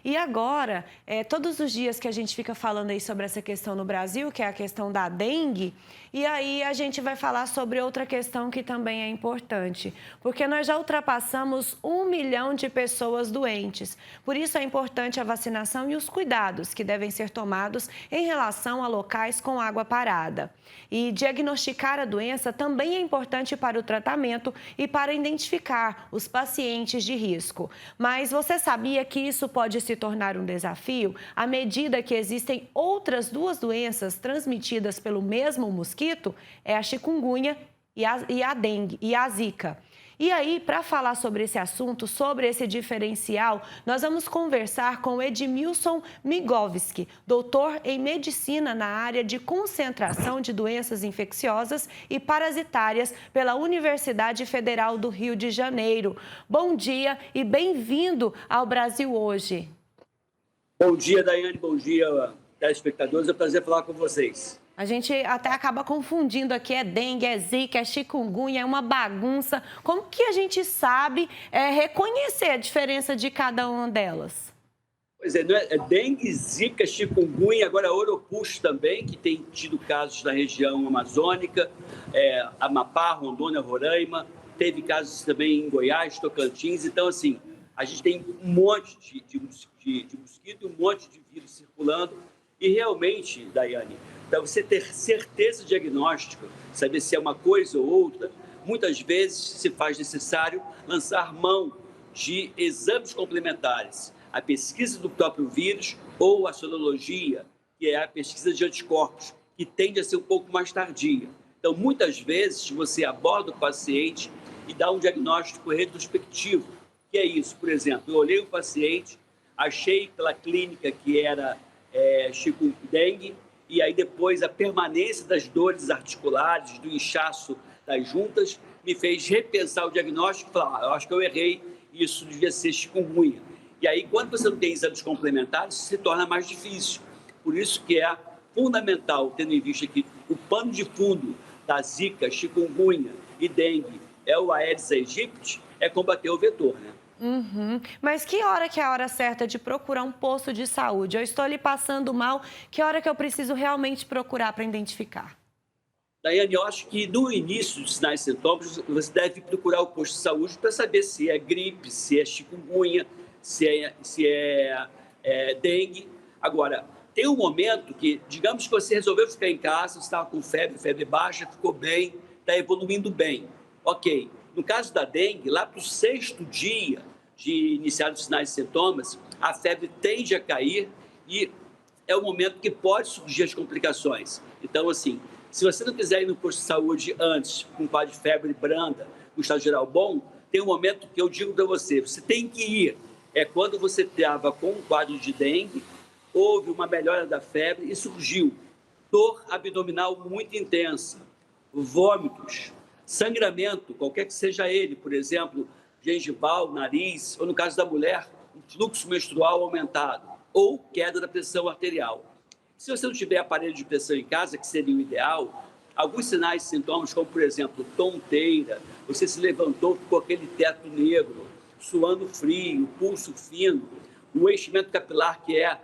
E agora, todos os dias que a gente fica falando aí sobre essa questão no Brasil, que é a questão da dengue, e aí a gente vai falar sobre outra questão que também é importante, porque nós já ultrapassamos 1 milhão de pessoas doentes. Por isso é importante a vacinação e os cuidados que devem ser tomados em relação a locais com água parada. E diagnosticar a doença também é importante para o tratamento e para identificar os pacientes de risco. Mas você sabia que isso pode se tornar um desafio à medida que existem outras duas doenças transmitidas pelo mesmo mosquito? É a chikungunya e a dengue e a zika. E aí, para falar sobre esse assunto, sobre esse diferencial, nós vamos conversar com Edmilson Migovski, doutor em medicina na área de concentração de doenças infecciosas e parasitárias pela Universidade Federal do Rio de Janeiro. Bom dia e bem-vindo ao Brasil Hoje. Bom dia, Daiane. Bom dia, telespectadores. É um prazer falar com vocês. A gente até acaba confundindo aqui, é dengue, é zika, é chikungunya, é uma bagunça. Como que a gente sabe reconhecer a diferença de cada uma delas? Pois é, não é dengue, zika, chikungunya, agora oropus também, que tem tido casos na região amazônica, Amapá, Rondônia, Roraima, teve casos também em Goiás, Tocantins. Então, assim, a gente tem um monte de mosquito, um monte de vírus circulando e realmente, Daiane, para você ter certeza diagnóstica, saber se é uma coisa ou outra, muitas vezes se faz necessário lançar mão de exames complementares, a pesquisa do próprio vírus ou a sorologia, que é a pesquisa de anticorpos, que tende a ser um pouco mais tardia. Então, muitas vezes, você aborda o paciente e dá um diagnóstico retrospectivo, que é isso. Por exemplo, eu olhei o paciente, achei pela clínica que era chikungunya, e aí depois a permanência das dores articulares, do inchaço das juntas, me fez repensar o diagnóstico e falar, eu acho que eu errei, isso devia ser chikungunya. E aí, quando você não tem exames complementares, se torna mais difícil. Por isso que é fundamental, tendo em vista que o pano de fundo da zika, chikungunya e dengue é o Aedes aegypti, é combater o vetor, né? Mas que hora que é a hora certa de procurar um posto de saúde? Eu estou ali passando mal, que hora que eu preciso realmente procurar para identificar? Daiane, eu acho que no início dos sinais e sintomas, você deve procurar o posto de saúde para saber se é gripe, se é chikungunya, se é dengue. Agora, tem um momento que, digamos que você resolveu ficar em casa, você estava com febre baixa, ficou bem, está evoluindo bem. Ok. No caso da dengue, lá para o 6º dia de iniciar os sinais e sintomas, a febre tende a cair e é o momento que pode surgir as complicações. Então, assim, se você não quiser ir no posto de saúde antes, com um quadro de febre branda, com estado geral bom, tem um momento que eu digo para você, você tem que ir. É quando você estava com um quadro de dengue, houve uma melhora da febre e surgiu dor abdominal muito intensa, vômitos, sangramento, qualquer que seja ele, por exemplo, gengival, nariz, ou no caso da mulher, um fluxo menstrual aumentado, ou queda da pressão arterial. Se você não tiver aparelho de pressão em casa, que seria o ideal, alguns sinais e sintomas, como por exemplo, tonteira, você se levantou com aquele teto negro, suando frio, pulso fino, o enchimento capilar, que é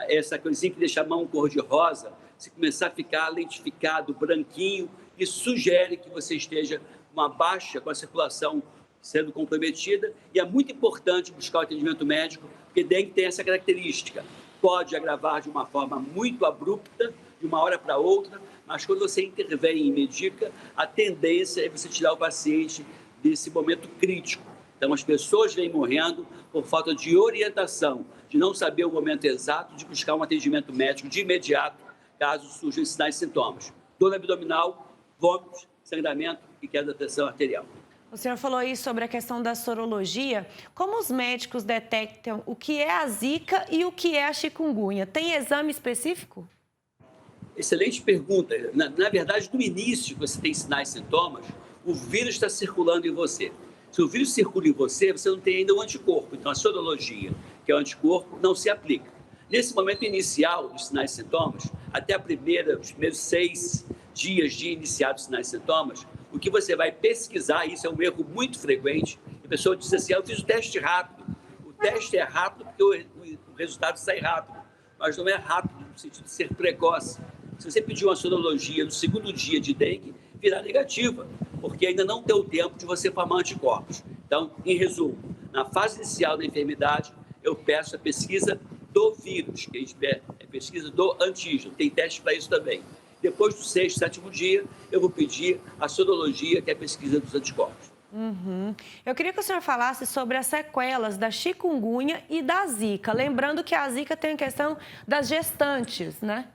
essa coisinha que deixa a mão cor-de-rosa, se começar a ficar lentificado, branquinho, isso sugere que você esteja com uma baixa, com a circulação sendo comprometida, e é muito importante buscar o atendimento médico, porque dengue tem essa característica. Pode agravar de uma forma muito abrupta, de uma hora para outra, mas quando você intervém e medica, a tendência é você tirar o paciente desse momento crítico. Então, as pessoas vêm morrendo por falta de orientação, de não saber o momento exato de buscar um atendimento médico de imediato, caso surjam sinais e sintomas. Dor abdominal, vômitos, sangramento e queda da pressão arterial. O senhor falou aí sobre a questão da sorologia. Como os médicos detectam o que é a zika e o que é a chikungunya? Tem exame específico? Excelente pergunta. Na verdade, no início, você tem sinais e sintomas, o vírus está circulando em você. Se o vírus circula em você, você não tem ainda o anticorpo. Então, a sorologia, que é o anticorpo, não se aplica. Nesse momento inicial dos sinais e sintomas, até os primeiros 6 dias de iniciados os sinais e sintomas, o que você vai pesquisar, isso é um erro muito frequente, a pessoa diz assim, eu fiz o teste rápido. O teste é rápido porque que o resultado sai rápido, mas não é rápido no sentido de ser precoce. Se você pedir uma sorologia no segundo dia de dengue, virá negativa, porque ainda não deu tempo de você formar anticorpos. Então, em resumo, na fase inicial da enfermidade, eu peço a pesquisa do vírus, que a gente pede, a pesquisa do antígeno, tem teste para isso também. Depois do 6º, 7º dia, eu vou pedir a sorologia, que é a pesquisa dos anticorpos. Eu queria que o senhor falasse sobre as sequelas da chikungunya e da zika. Lembrando que a zika tem a questão das gestantes, né?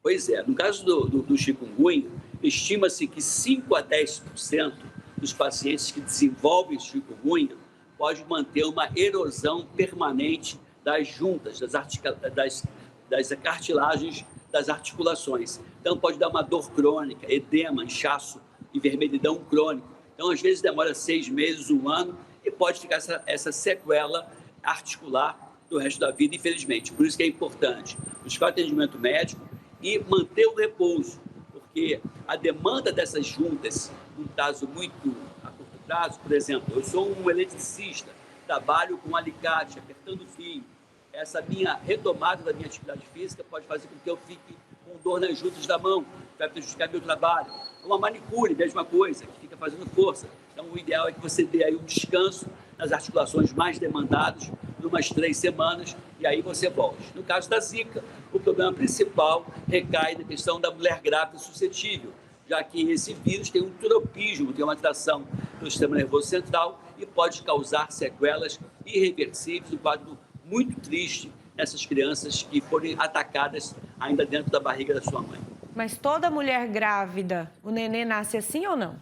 Pois é, no caso do chikungunya, estima-se que 5 a 10% dos pacientes que desenvolvem chikungunya pode manter uma erosão permanente das juntas, das cartilagens das articulações. Então, pode dar uma dor crônica, edema, inchaço e vermelhidão crônico. Então, às vezes, demora 6 meses, 1 ano, e pode ficar essa sequela articular do resto da vida, infelizmente. Por isso que é importante buscar atendimento médico e manter o repouso, porque a demanda dessas juntas, num caso muito a curto prazo, por exemplo, eu sou um eletricista, trabalho com alicate, apertando fio. Essa minha retomada da minha atividade física pode fazer com que eu fique com dor nas juntas da mão, vai prejudicar meu trabalho. Uma manicure, mesma coisa, que fica fazendo força. Então, o ideal é que você dê aí um descanso nas articulações mais demandadas, por umas 3 semanas, e aí você volte. No caso da zika, o problema principal recai na questão da mulher grávida suscetível, já que esse vírus tem um tropismo, tem uma atração do sistema nervoso central e pode causar sequelas irreversíveis, um quadro muito triste nessas crianças que forem atacadas ainda dentro da barriga da sua mãe. Mas toda mulher grávida, o nenê nasce assim ou não?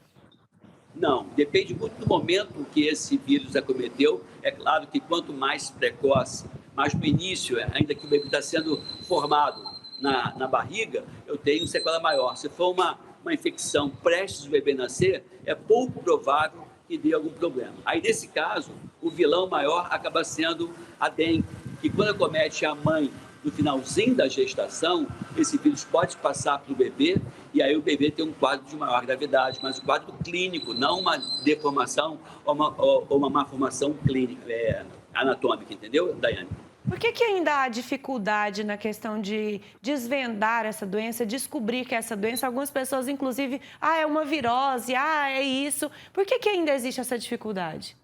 Não, depende muito do momento que esse vírus acometeu. É claro que quanto mais precoce, mais no início, ainda que o bebê está sendo formado na barriga, eu tenho sequela maior. Se for uma infecção prestes o bebê nascer, é pouco provável que dê algum problema. Aí, nesse caso, o vilão maior acaba sendo a dengue, que quando acomete a mãe no finalzinho da gestação, esse vírus pode passar para o bebê e aí o bebê tem um quadro de maior gravidade, mas o quadro clínico, não uma deformação ou uma malformação clínica, anatômica, entendeu, Daiane? Por que ainda há dificuldade na questão de desvendar essa doença, descobrir que é essa doença? Algumas pessoas, inclusive, é uma virose, é isso. Por que ainda existe essa dificuldade?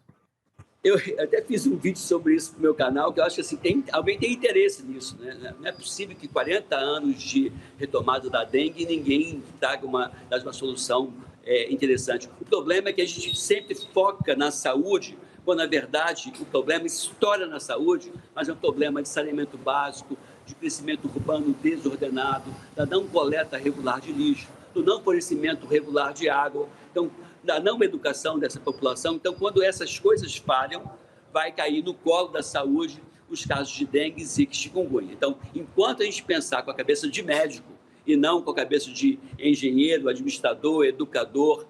Eu até fiz um vídeo sobre isso no meu canal, que eu acho que assim, alguém tem interesse nisso, né? Não é possível que 40 anos de retomada da dengue e ninguém traga uma solução interessante. O problema é que a gente sempre foca na saúde, quando, na verdade, o problema estoura na saúde, mas é um problema de saneamento básico, de crescimento urbano desordenado, da não coleta regular de lixo, do não fornecimento regular de água, então, da não educação dessa população. Então, quando essas coisas falham, vai cair no colo da saúde os casos de dengue, zika e chikungunya. Então, enquanto a gente pensar com a cabeça de médico e não com a cabeça de engenheiro, administrador, educador,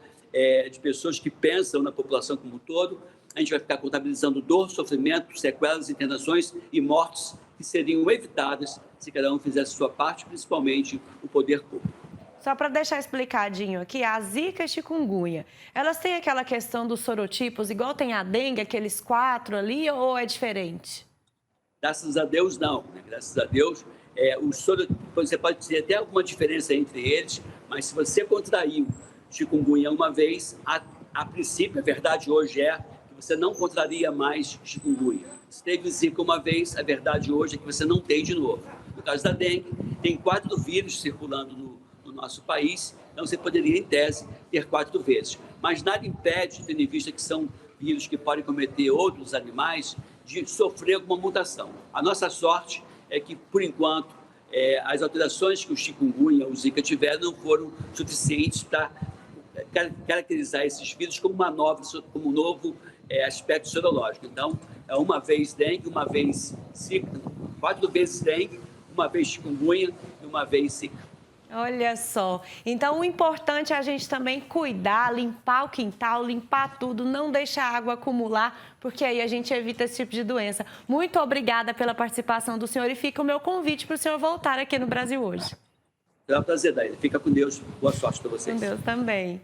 de pessoas que pensam na população como um todo, a gente vai ficar contabilizando dor, sofrimento, sequelas, internações e mortes que seriam evitadas se cada um fizesse sua parte, principalmente o poder público. Só para deixar explicadinho aqui, a zika e a chikungunya, elas têm aquela questão dos sorotipos, igual tem a dengue, aqueles 4 ali, ou é diferente? Graças a Deus, não. Né? Graças a Deus, você pode ter até alguma diferença entre eles, mas se você contraiu chikungunya uma vez, a princípio, a verdade hoje é que você não contraria mais chikungunya. Se teve zika uma vez, a verdade hoje é que você não tem de novo. No caso da dengue, tem 4 vírus circulando no nosso país, então você poderia, em tese, ter 4 vezes. Mas nada impede, tendo em vista que são vírus que podem cometer outros animais, de sofrer alguma mutação. A nossa sorte é que, por enquanto, as alterações que o chikungunya ou o zika tiveram não foram suficientes para caracterizar esses vírus como um novo aspecto sorológico. Então, é uma vez dengue, uma vez zika, 4 vezes dengue, uma vez chikungunya e uma vez zika. Olha só, então o importante é a gente também cuidar, limpar o quintal, limpar tudo, não deixar a água acumular, porque aí a gente evita esse tipo de doença. Muito obrigada pela participação do senhor e fica o meu convite para o senhor voltar aqui no Brasil Hoje. É um prazer, Daí. Fica com Deus. Boa sorte para vocês. Com Deus também.